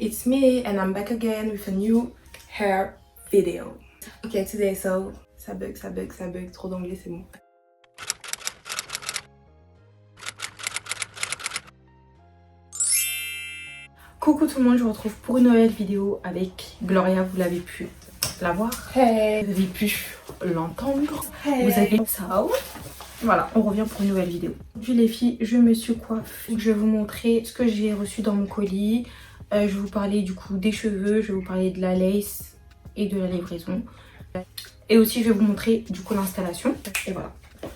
it's me and I'm back again with a new hair video. Okay, today, so ça bug, trop d'anglais, c'est bon. Coucou tout le monde, je vous retrouve pour une nouvelle vidéo avec Gloria, vous l'avez pu la voir, hey. Vous avez pu l'entendre, hey. Vous avez ça. Voilà, on revient pour une nouvelle vidéo. Aujourd'hui les filles, je me suis coiffée. Je vais vous montrer ce que j'ai reçu dans mon colis. Je vais vous parler du coup des cheveux, je vais vous parler de la lace et de la livraison. Et aussi je vais vous montrer du coup l'installation. Et voilà.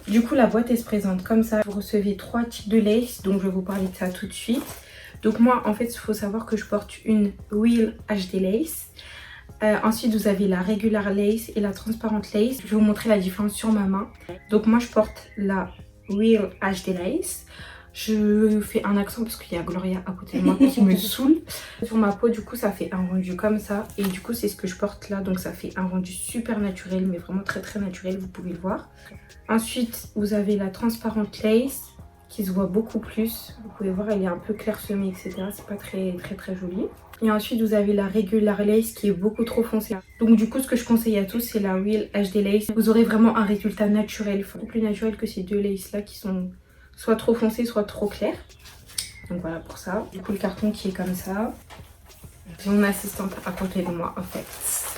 Du coup la boîte elle se présente comme ça. Vous recevez 3 types de lace, donc je vais vous parler de ça tout de suite. Donc moi en fait il faut savoir que je porte une Real HD Lace. Ensuite vous avez la Regular Lace et la Transparent Lace. Je vais vous montrer la différence sur ma main. Donc moi je porte la Real HD Lace. Je fais un accent parce qu'il y a Gloria à côté de moi qui me saoule. Sur ma peau du coup ça fait un rendu comme ça. Et du coup c'est ce que je porte là. Donc ça fait un rendu super naturel, mais vraiment très naturel, vous pouvez le voir. Ensuite vous avez la Transparent Lace qui se voit beaucoup plus. Vous pouvez voir elle est un peu clairsemée etc. C'est pas très joli. Et ensuite vous avez la Regular Lace qui est beaucoup trop foncée. Donc du coup ce que je conseille à tous c'est la Real HD Lace. Vous aurez vraiment un résultat naturel, beaucoup plus naturel que ces deux laces là qui sont soit trop foncées soit trop claires. Donc voilà pour ça. Du coup le carton qui est comme ça. J'ai mon assistante à côté de moi en fait.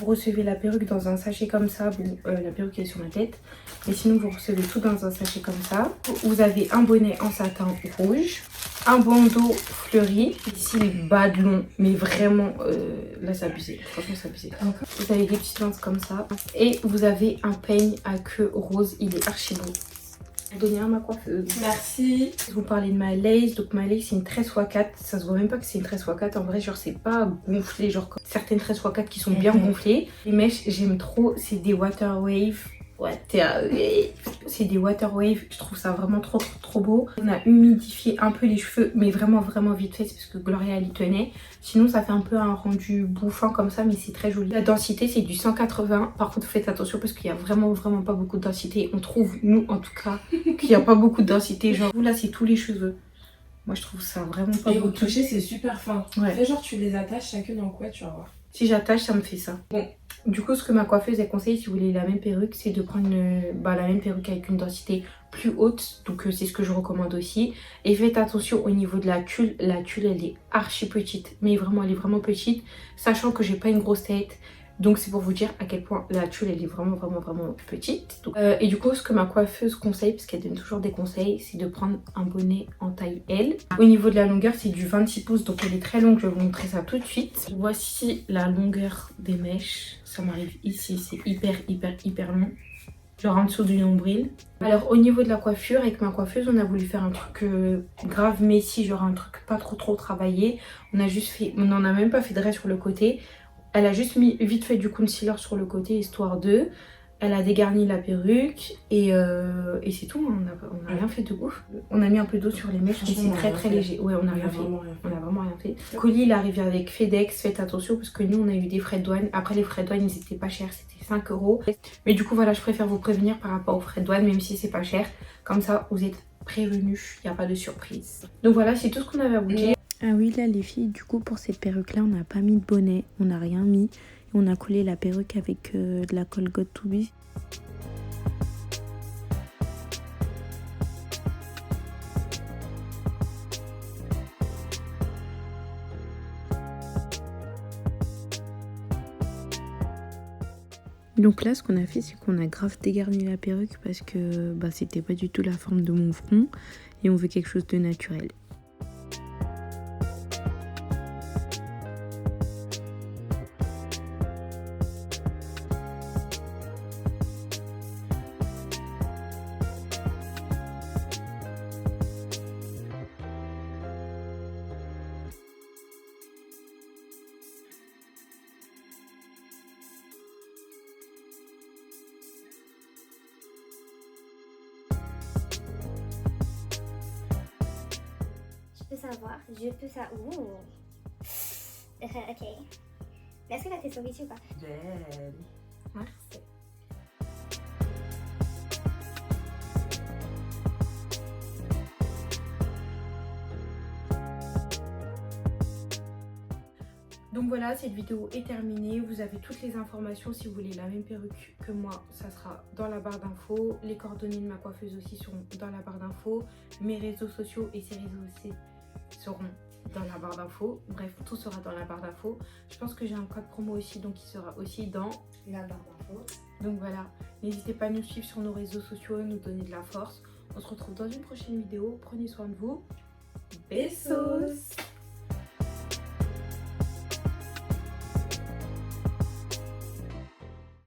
Vous recevez la perruque dans un sachet comme ça. Bon, la perruque est sur ma tête. Mais sinon vous recevez tout dans un sachet comme ça. Vous avez un bonnet en satin rouge. Un bandeau fleuri. Ici les bas de long. Mais vraiment là c'est abusé. Franchement c'est abusé. Vous avez des petites lances comme ça. Et vous avez un peigne à queue rose. Il est archi beau. Donner à ma coiffeuse. Merci. Je vais vous parler de ma lace. Donc ma lace c'est une 13x4. Ça se voit même pas que c'est une 13x4. En vrai genre c'est pas gonflé genre comme certaines 13x4 qui sont bien gonflées. Les mèches j'aime trop. C'est des water wave. C'est des water wave. Je trouve ça vraiment trop beau. On a humidifié un peu les cheveux. Mais vraiment vite fait. C'est parce que Gloria elle y tenait. Sinon ça fait un peu un rendu bouffant comme ça. Mais c'est très joli. La densité c'est du 180. Par contre faites attention parce qu'il y a vraiment pas beaucoup de densité. On trouve nous en tout cas qu'il n'y a pas beaucoup de densité. Genre là c'est tous les cheveux. Moi je trouve ça vraiment pas beau. Et au toucher c'est super fin. Ouais. Fais genre tu les attaches chacune en quoi tu vas voir. Si j'attache ça me fait ça. Bon. Du coup ce que ma coiffeuse elle conseille si vous voulez la même perruque c'est de prendre la même perruque avec une densité plus haute. Donc c'est ce que je recommande aussi. Et faites attention au niveau de la tulle. La tulle elle est archi petite. Mais vraiment elle est vraiment petite. Sachant que j'ai pas une grosse tête. Donc c'est pour vous dire à quel point la tulle elle est vraiment petite. Donc, et du coup ce que ma coiffeuse conseille, parce qu'elle donne toujours des conseils, c'est de prendre un bonnet en taille L. Au niveau de la longueur c'est du 26 pouces donc elle est très longue, je vais vous montrer ça tout de suite. Voici la longueur des mèches, ça m'arrive ici, c'est hyper long. Genre en dessous du nombril. Alors au niveau de la coiffure, avec ma coiffeuse on a voulu faire un truc grave messy, genre un truc pas trop travaillé. On n'en a même pas fait de reste sur le côté. Elle a juste mis vite fait du concealer sur le côté histoire de. Elle a dégarni la perruque et c'est tout. On a rien fait de ouf. On a mis un peu d'eau sur les mèches mais c'est très léger. Ouais on a rien fait. On a vraiment rien fait. Le colis il est arrivé avec FedEx. Faites attention parce que nous on a eu des frais de douane. Après les frais de douane ils étaient pas chers. C'était 5 €. Mais du coup voilà je préfère vous prévenir par rapport aux frais de douane même si c'est pas cher. Comme ça vous êtes prévenus. Il n'y a pas de surprise. Donc voilà c'est tout ce qu'on avait à vous dire. Ah oui là les filles du coup pour cette perruque là on n'a pas mis de bonnet, on n'a rien mis. Et on a collé la perruque avec de la colle God to Be. Donc là ce qu'on a fait c'est qu'on a grave dégarni la perruque parce que c'était pas du tout la forme de mon front et on veut quelque chose de naturel. Je peux savoir. Ouh. Ok. Est-ce que là t'es sur ici ou pas? Belle. Merci. Donc voilà, cette vidéo est terminée. Vous avez toutes les informations. Si vous voulez la même perruque que moi, ça sera dans la barre d'infos. Les coordonnées de ma coiffeuse aussi seront dans la barre d'infos. Mes réseaux sociaux et ses réseaux aussi seront dans la barre d'infos. Bref, tout sera dans la barre d'infos. Je pense que j'ai un code promo aussi, donc il sera aussi dans La barre d'infos. Donc voilà, n'hésitez pas à nous suivre sur nos réseaux sociaux et nous donner de la force. On se retrouve dans une prochaine vidéo. Prenez soin de vous. Besos!